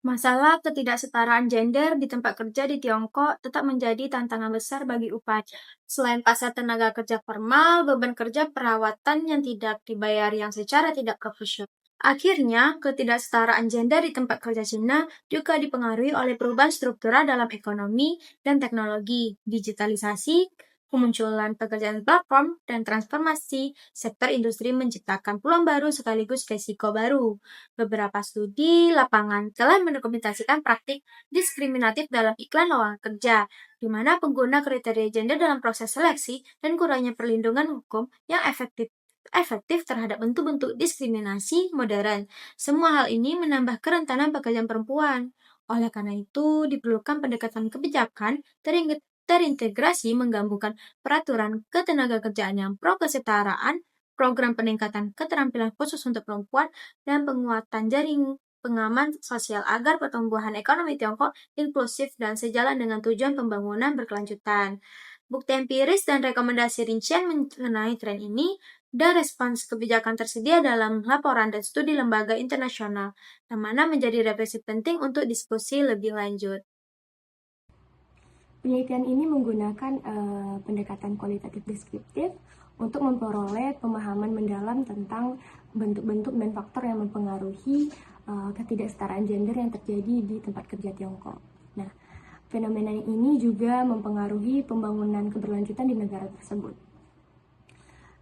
Masalah ketidaksetaraan gender di tempat kerja di Tiongkok tetap menjadi tantangan besar bagi UPAD. Selain pasar tenaga kerja formal, beban kerja perawatan yang tidak dibayar yang secara tidak profesional. Akhirnya, ketidaksetaraan gender di tempat kerja Cina juga dipengaruhi oleh perubahan struktural dalam ekonomi dan teknologi, digitalisasi, kemunculan pekerjaan platform, dan transformasi sektor industri menciptakan peluang baru sekaligus risiko baru. Beberapa studi lapangan telah mendokumentasikan praktik diskriminatif dalam iklan lowongan kerja, di mana pengguna kriteria gender dalam proses seleksi dan kurangnya perlindungan hukum yang efektif terhadap bentuk-bentuk diskriminasi modern. Semua hal ini menambah kerentanan pekerjaan perempuan. Oleh karena itu, diperlukan pendekatan kebijakan terintegrasi menggabungkan peraturan ketenagakerjaan yang pro kesetaraan, program peningkatan keterampilan khusus untuk perempuan, dan penguatan jaring pengaman sosial agar pertumbuhan ekonomi Tiongkok inklusif dan sejalan dengan tujuan pembangunan berkelanjutan. Bukti empiris dan rekomendasi rincian mengenai tren ini dan respons kebijakan tersedia dalam laporan dan studi lembaga internasional, yang mana menjadi referensi penting untuk diskusi lebih lanjut. Penelitian ini menggunakan pendekatan kualitatif deskriptif untuk memperoleh pemahaman mendalam tentang bentuk-bentuk dan faktor yang mempengaruhi ketidaksetaraan gender yang terjadi di tempat kerja Tiongkok. Nah, fenomena ini juga mempengaruhi pembangunan keberlanjutan di negara tersebut.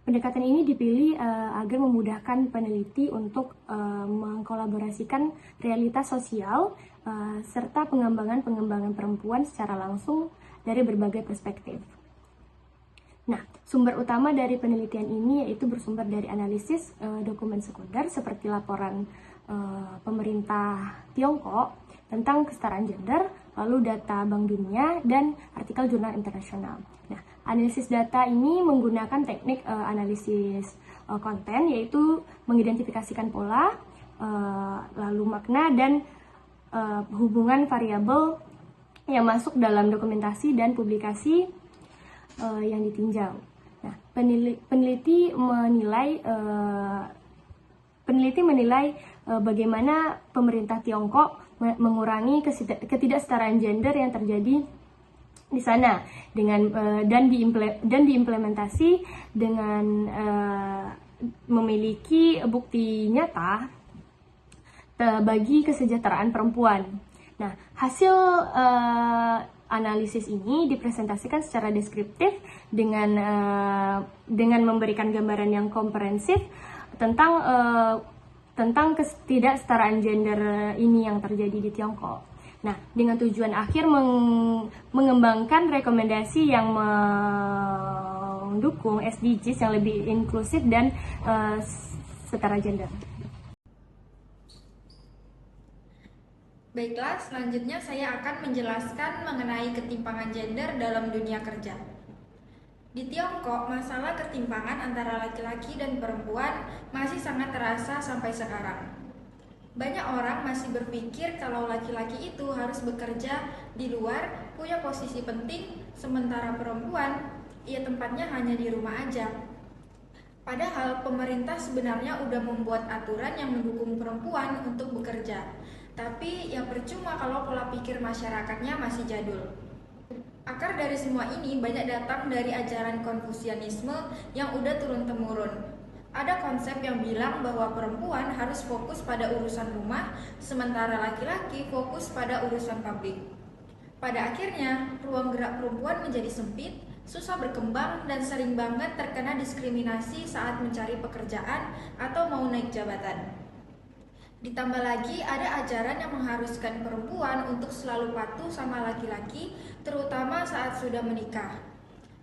Pendekatan ini dipilih agar memudahkan peneliti untuk mengkolaborasikan realitas sosial serta pengembangan perempuan secara langsung dari berbagai perspektif. Nah, sumber utama dari penelitian ini yaitu bersumber dari analisis dokumen sekunder seperti laporan pemerintah Tiongkok tentang kesetaraan gender, lalu data Bank Dunia, dan artikel jurnal internasional. Nah, analisis data ini menggunakan teknik analisis konten, yaitu mengidentifikasikan pola, lalu makna, dan hubungan variabel yang masuk dalam dokumentasi dan publikasi yang ditinjau. Nah, peneliti menilai bagaimana pemerintah Tiongkok mengurangi ketidaksetaraan gender yang terjadi di sana dan diimplementasi dengan memiliki bukti nyata bagi kesejahteraan perempuan. Nah, hasil analisis ini dipresentasikan secara deskriptif dengan memberikan gambaran yang komprehensif tentang ketidaksetaraan gender ini yang terjadi di Tiongkok. Nah, dengan tujuan akhir mengembangkan rekomendasi yang mendukung SDGs yang lebih inklusif dan setara gender. Baiklah, selanjutnya saya akan menjelaskan mengenai ketimpangan gender dalam dunia kerja. Di Tiongkok, masalah ketimpangan antara laki-laki dan perempuan masih sangat terasa sampai sekarang. Banyak orang masih berpikir kalau laki-laki itu harus bekerja di luar, punya posisi penting, sementara perempuan, ia tempatnya hanya di rumah aja. Padahal pemerintah sebenarnya udah membuat aturan yang mendukung perempuan untuk bekerja. Tapi ya percuma kalau pola pikir masyarakatnya masih jadul. Akar dari semua ini banyak datang dari ajaran Konfusianisme yang udah turun-temurun. Ada konsep yang bilang bahwa perempuan harus fokus pada urusan rumah, sementara laki-laki fokus pada urusan publik. Pada akhirnya, ruang gerak perempuan menjadi sempit, susah berkembang, dan sering banget terkena diskriminasi saat mencari pekerjaan atau mau naik jabatan. Ditambah lagi ada ajaran yang mengharuskan perempuan untuk selalu patuh sama laki-laki, terutama saat sudah menikah.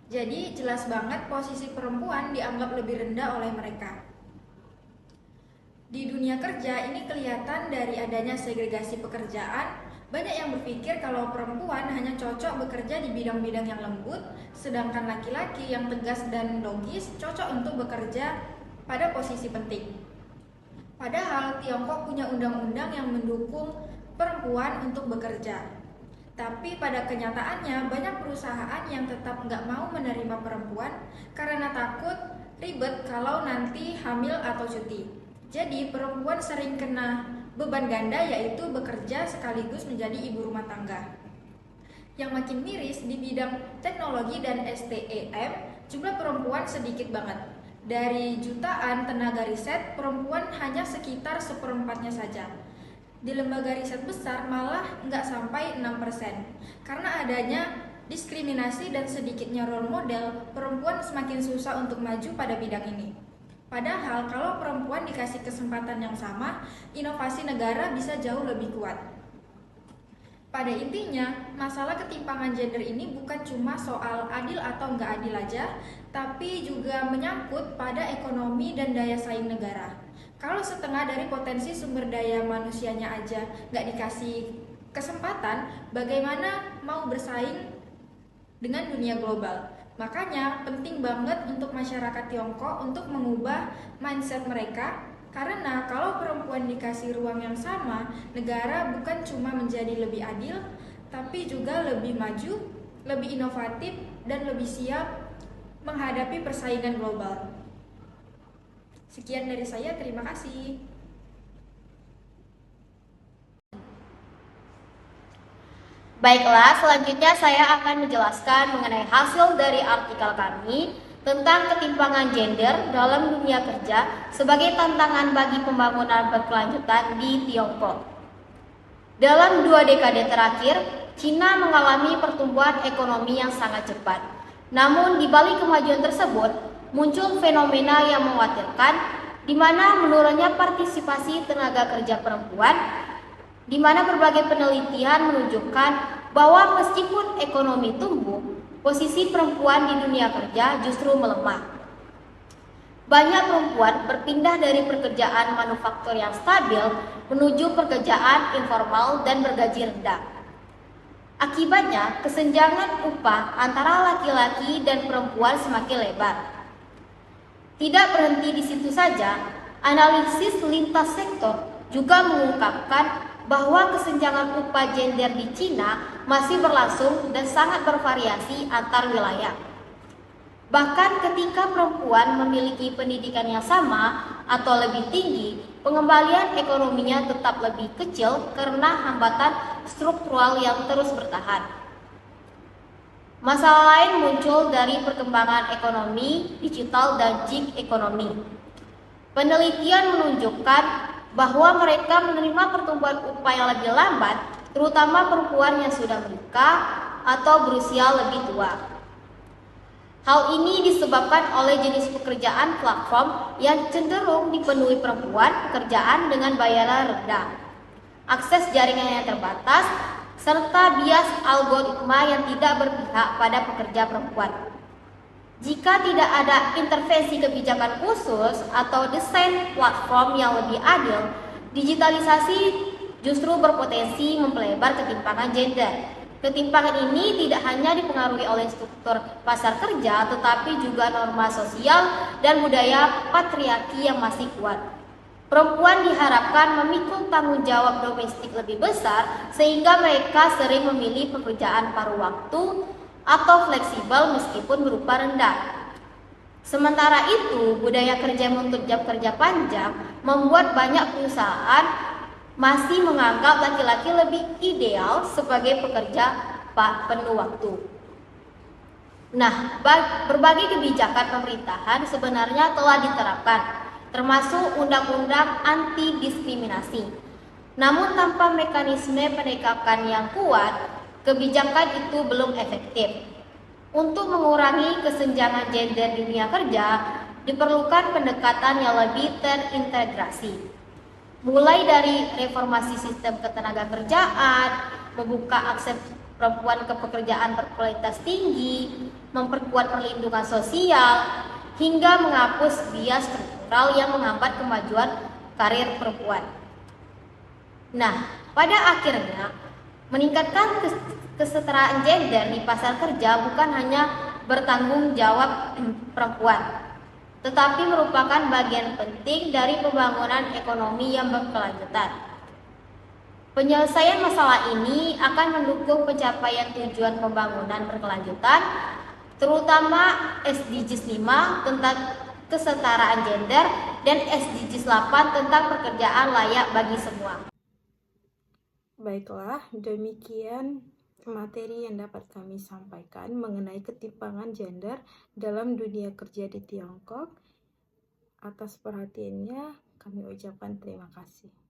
Jadi jelas banget posisi perempuan dianggap lebih rendah oleh mereka. Di dunia kerja ini kelihatan dari adanya segregasi pekerjaan. Banyak yang berpikir kalau perempuan hanya cocok bekerja di bidang-bidang yang lembut, sedangkan laki-laki yang tegas dan logis cocok untuk bekerja pada posisi penting. Padahal Tiongkok punya undang-undang yang mendukung perempuan untuk bekerja. Tapi pada kenyataannya banyak perusahaan yang tetap nggak mau menerima perempuan karena takut ribet kalau nanti hamil atau cuti. Jadi perempuan sering kena beban ganda yaitu bekerja sekaligus menjadi ibu rumah tangga. Yang makin miris di bidang teknologi dan STEM, jumlah perempuan sedikit banget. Dari jutaan tenaga riset, perempuan hanya sekitar seperempatnya saja. Di lembaga riset besar malah nggak sampai 6%. Karena adanya diskriminasi dan sedikitnya role model, perempuan semakin susah untuk maju pada bidang ini. Padahal kalau perempuan dikasih kesempatan yang sama, inovasi negara bisa jauh lebih kuat. Pada intinya, masalah ketimpangan gender ini bukan cuma soal adil atau nggak adil aja, tapi juga menyangkut pada ekonomi dan daya saing negara. Kalau setengah dari potensi sumber daya manusianya aja nggak dikasih kesempatan, bagaimana mau bersaing dengan dunia global? Makanya penting banget untuk masyarakat Tiongkok untuk mengubah mindset mereka. Karena kalau perempuan dikasih ruang yang sama, negara bukan cuma menjadi lebih adil, tapi juga lebih maju, lebih inovatif, dan lebih siap menghadapi persaingan global. Sekian dari saya, terima kasih. Baiklah, selanjutnya saya akan menjelaskan mengenai hasil dari artikel kami tentang ketimpangan gender dalam dunia kerja sebagai tantangan bagi pembangunan berkelanjutan di Tiongkok. Dalam 2 dekade terakhir, Cina mengalami pertumbuhan ekonomi yang sangat cepat. Namun di balik kemajuan tersebut, muncul fenomena yang mengkhawatirkan di mana menurunnya partisipasi tenaga kerja perempuan, di mana berbagai penelitian menunjukkan bahwa meskipun ekonomi tumbuh, posisi perempuan di dunia kerja justru melemah. Banyak perempuan berpindah dari pekerjaan manufaktur yang stabil menuju pekerjaan informal dan bergaji rendah. Akibatnya, kesenjangan upah antara laki-laki dan perempuan semakin lebar. Tidak berhenti di situ saja, analisis lintas sektor juga mengungkapkan bahwa kesenjangan upah gender di Cina masih berlangsung dan sangat bervariasi antar wilayah. Bahkan ketika perempuan memiliki pendidikan yang sama atau lebih tinggi, pengembalian ekonominya tetap lebih kecil karena hambatan struktural yang terus bertahan. Masalah lain muncul dari perkembangan ekonomi digital dan gig ekonomi. Penelitian menunjukkan bahwa mereka menerima pertumbuhan upah yang lebih lambat, terutama perempuan yang sudah menikah atau berusia lebih tua. Hal ini disebabkan oleh jenis pekerjaan platform yang cenderung dipenuhi perempuan, pekerjaan dengan bayaran rendah, akses jaringan yang terbatas, serta bias algoritma yang tidak berpihak pada pekerja perempuan. Jika tidak ada intervensi kebijakan khusus atau desain platform yang lebih adil, digitalisasi justru berpotensi memperlebar ketimpangan gender. Ketimpangan ini tidak hanya dipengaruhi oleh struktur pasar kerja, tetapi juga norma sosial dan budaya patriarki yang masih kuat. Perempuan diharapkan memikul tanggung jawab domestik lebih besar, sehingga mereka sering memilih pekerjaan paruh waktu atau fleksibel meskipun berupa rendah. Sementara itu, budaya kerja menuntut jam kerja panjang membuat banyak perusahaan masih menganggap laki-laki lebih ideal sebagai pekerja penuh waktu. Nah, berbagai kebijakan pemerintahan sebenarnya telah diterapkan, termasuk undang-undang anti diskriminasi. Namun tanpa mekanisme penegakan yang kuat, kebijakan itu belum efektif. Untuk mengurangi kesenjangan gender di dunia kerja, diperlukan pendekatan yang lebih terintegrasi. Mulai dari reformasi sistem ketenagakerjaan, membuka akses perempuan ke pekerjaan berkualitas tinggi, memperkuat perlindungan sosial, hingga menghapus bias struktural yang menghambat kemajuan karir perempuan. Nah, pada akhirnya, meningkatkan kesetaraan gender di pasar kerja bukan hanya bertanggung jawab perempuan, tetapi merupakan bagian penting dari pembangunan ekonomi yang berkelanjutan. Penyelesaian masalah ini akan mendukung pencapaian tujuan pembangunan berkelanjutan, terutama SDGs 5 tentang kesetaraan gender dan SDGs 8 tentang pekerjaan layak bagi semua. Baiklah, demikian materi yang dapat kami sampaikan mengenai ketimpangan gender dalam dunia kerja di Tiongkok. Atas perhatiannya, kami ucapkan terima kasih.